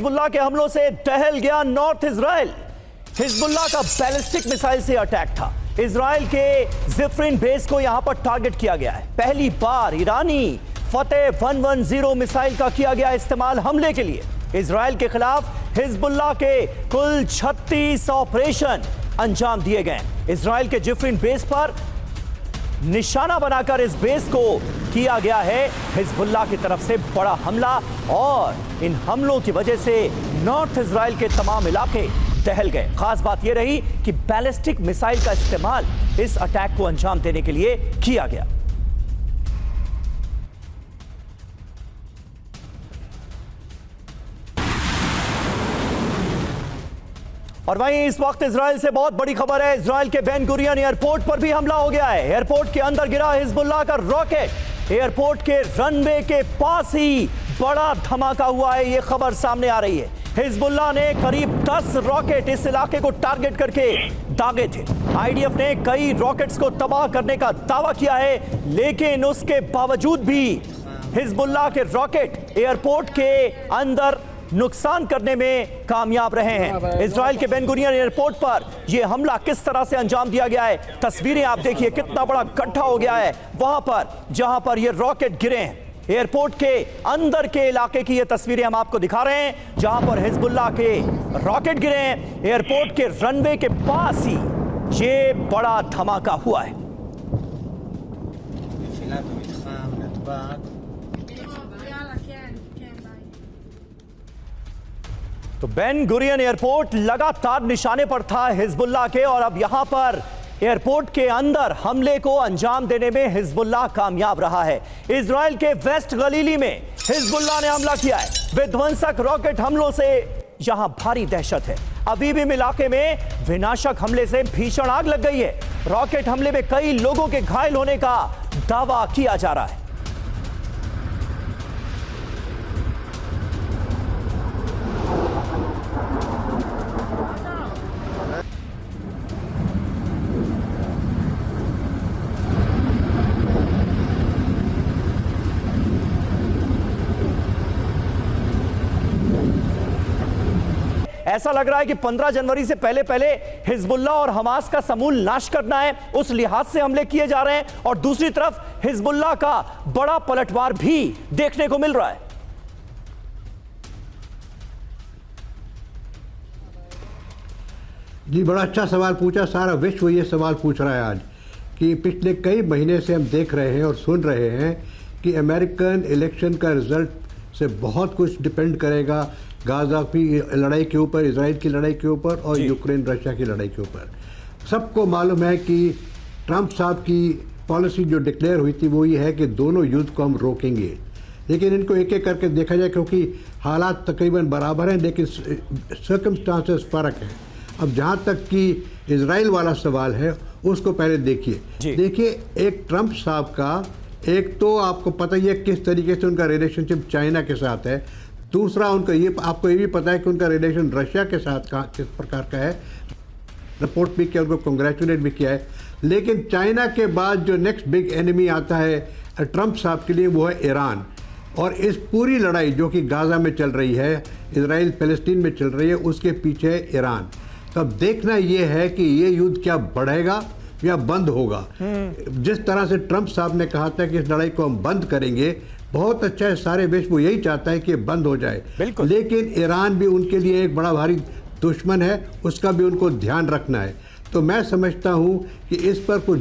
Hezbollah के हमलों से दहल गया नॉर्थ इजराइल। हिजबुल्लाह का बैलिस्टिक मिसाइल से अटैक था। इजराइल के जिफ्रिन बेस को यहां पर टारगेट किया गया है। पहली बार ईरानी फतेह 110 मिसाइल का किया गया इस्तेमाल हमले के लिए। इजराइल के खिलाफ हिजबुल्लाह के कुल 36 ऑपरेशन अंजाम दिए गए। इजराइल के जिफ्रिन बेस पर निशाना बनाकर इस बेस को किया गया है हिजबुल्लाह की तरफ से बड़ा हमला, और इन हमलों की वजह से नॉर्थ इजराइल के तमाम इलाके दहल गए। खास बात यह रही कि बैलिस्टिक मिसाइल का इस्तेमाल इस अटैक को अंजाम देने के लिए किया गया। और वहीं इस वक्त इजराइल से बहुत बड़ी खबर है। इजराइल के बेन गुरियन एयरपोर्ट पर भी हमला हो गया है। एयरपोर्ट के अंदर गिरा हिजबुल्लाह का रॉकेट। एयरपोर्ट के रनवे के पास ही बड़ा धमाका हुआ है, यह खबर सामने आ रही है। हिजबुल्लाह ने करीब 10 रॉकेट इस इलाके को टारगेट करके दागे थे। आईडीएफ ने कई रॉकेट्स को तबाह करने का दावा किया है, लेकिन उसके बावजूद भी हिजबुल्लाह के रॉकेट एयरपोर्ट के अंदर नुकसान करने में कामयाब रहे हैं। इजराइल के बेन गुरियन एयरपोर्ट पर यह हमला किस तरह से अंजाम दिया गया है, तस्वीरें आप देखिए। कितना बड़ा गड्ढा हो गया है वहां पर जहां पर यह रॉकेट गिरे हैं। एयरपोर्ट के अंदर के इलाके की ये तस्वीरें हम आपको दिखा रहे हैं, जहां पर हिजबुल्लाह के रॉकेट गिरे हैं। एयरपोर्ट के रनवे के पास ही ये बड़ा धमाका हुआ है। तो बेन गुरियन एयरपोर्ट लगातार निशाने पर था हिजबुल्लाह के, और अब यहां पर एयरपोर्ट के अंदर हमले को अंजाम देने में हिजबुल्लाह कामयाब रहा है। इजराइल के वेस्ट गलीली में हिजबुल्लाह ने हमला किया है। विध्वंसक रॉकेट हमलों से यहां भारी दहशत है। अभी भी इलाके में विनाशक हमले से भीषण आग लग गई है। रॉकेट हमले में कई लोगों के घायल होने का दावा किया जा रहा है। ऐसा लग रहा है कि 15 जनवरी से पहले पहले हिजबुल्लाह और हमास का समूल नाश करना है, उस लिहाज से हमले किए जा रहे हैं। और दूसरी तरफ हिजबुल्लाह का बड़ा पलटवार भी देखने को मिल रहा है। जी, बड़ा अच्छा सवाल पूछा। सारा विश्व ये सवाल पूछ रहा है आज कि पिछले कई महीने से हम देख रहे हैं और सुन रहे हैं कि अमेरिकन इलेक्शन का रिजल्ट से बहुत कुछ डिपेंड करेगा गाजा की लड़ाई के ऊपर, इजराइल की लड़ाई के ऊपर और यूक्रेन रशिया की लड़ाई के ऊपर। सबको मालूम है कि ट्रंप साहब की पॉलिसी जो डिक्लेयर हुई थी वो ये है कि दोनों युद्ध को हम रोकेंगे, लेकिन इनको एक एक करके देखा जाए क्योंकि हालात तकरीबन बराबर हैं, लेकिन सर्कमस्टांसेस फ़र्क हैं। अब जहाँ तक कि इजराइल वाला सवाल है उसको पहले देखिए। एक ट्रंप साहब का, एक तो आपको पता ही है किस तरीके से उनका रिलेशनशिप चाइना के साथ है। दूसरा उनका ये, आपको ये भी पता है कि उनका रिलेशन रशिया के साथ किस प्रकार का है। रिपोर्ट भी किया, उनको कंग्रेचुलेट भी किया है। लेकिन चाइना के बाद जो नेक्स्ट बिग एनिमी आता है ट्रंप साहब के लिए वो है ईरान। और इस पूरी लड़ाई जो कि गाजा में चल रही है, इजराइल फ़लस्तीन में चल रही है, उसके पीछे है ईरान। तब देखना ये है कि ये युद्ध क्या बढ़ेगा या बंद होगा। जिस तरह से ट्रंप साहब ने कहा था कि इस लड़ाई को हम बंद करेंगे, बहुत अच्छा है, सारे विश्व यही चाहता है कि बंद हो जाए। लेकिन ईरान भी उनके लिए एक बड़ा भारी दुश्मन है, उसका भी उनको ध्यान रखना है। तो मैं समझता हूँ कि इस पर कुछ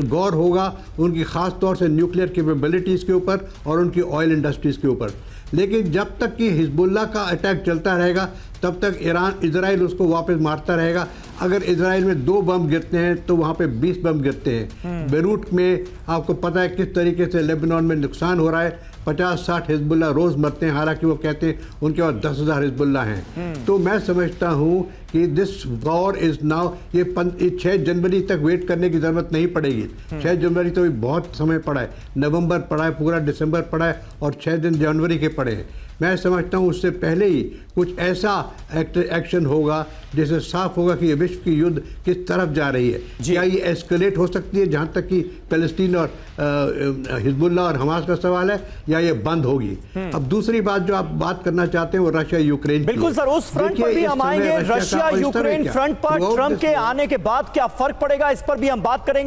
गौर होगा, उनकी ख़ास तौर से न्यूक्लियर कैपेबिलिटीज़ के ऊपर और उनकी ऑयल इंडस्ट्रीज़ के ऊपर। लेकिन जब तक कि हिजबुल्लाह का अटैक चलता रहेगा तब तक इजराइल उसको वापस मारता रहेगा। अगर इजराइल में 2 बम गिरते हैं तो वहाँ पे 20 बम गिरते हैं। बेरूट में आपको पता है किस तरीके से लेबनान में नुकसान हो रहा है। 50-60 हिजबुल्लाह रोज़ मरते हैं, हालांकि वो कहते हैं उनके पास 10,000 हिजबुल्लाह हैं। तो मैं समझता हूँ कि दिस वॉर इज़ नाउ, ये 6 जनवरी तक वेट करने की ज़रूरत नहीं पड़ेगी। 6 जनवरी तो बहुत समय पड़ा है, नवंबर पड़ा है, पूरा दिसंबर पड़ा है और 6 दिन जनवरी के पड़े हैं। मैं समझता हूँ उससे पहले ही कुछ ऐसा एक्शन होगा जिससे साफ होगा कि ये विश्व की युद्ध किस तरफ जा रही है। क्या ये एस्केलेट हो सकती है जहाँ तक कि फ़लस्तीन और हिजबुल्लाह और हमास का सवाल है, या ये बंद होगी। अब दूसरी बात जो आप बात करना चाहते हैं वो रशिया यूक्रेन की। बिल्कुल सर, उस फ्रंट पर भी हम आएंगे। रशिया यूक्रेन फ्रंट पर ट्रंप के आने के बाद क्या फर्क पड़ेगा, इस पर भी हम बात करेंगे।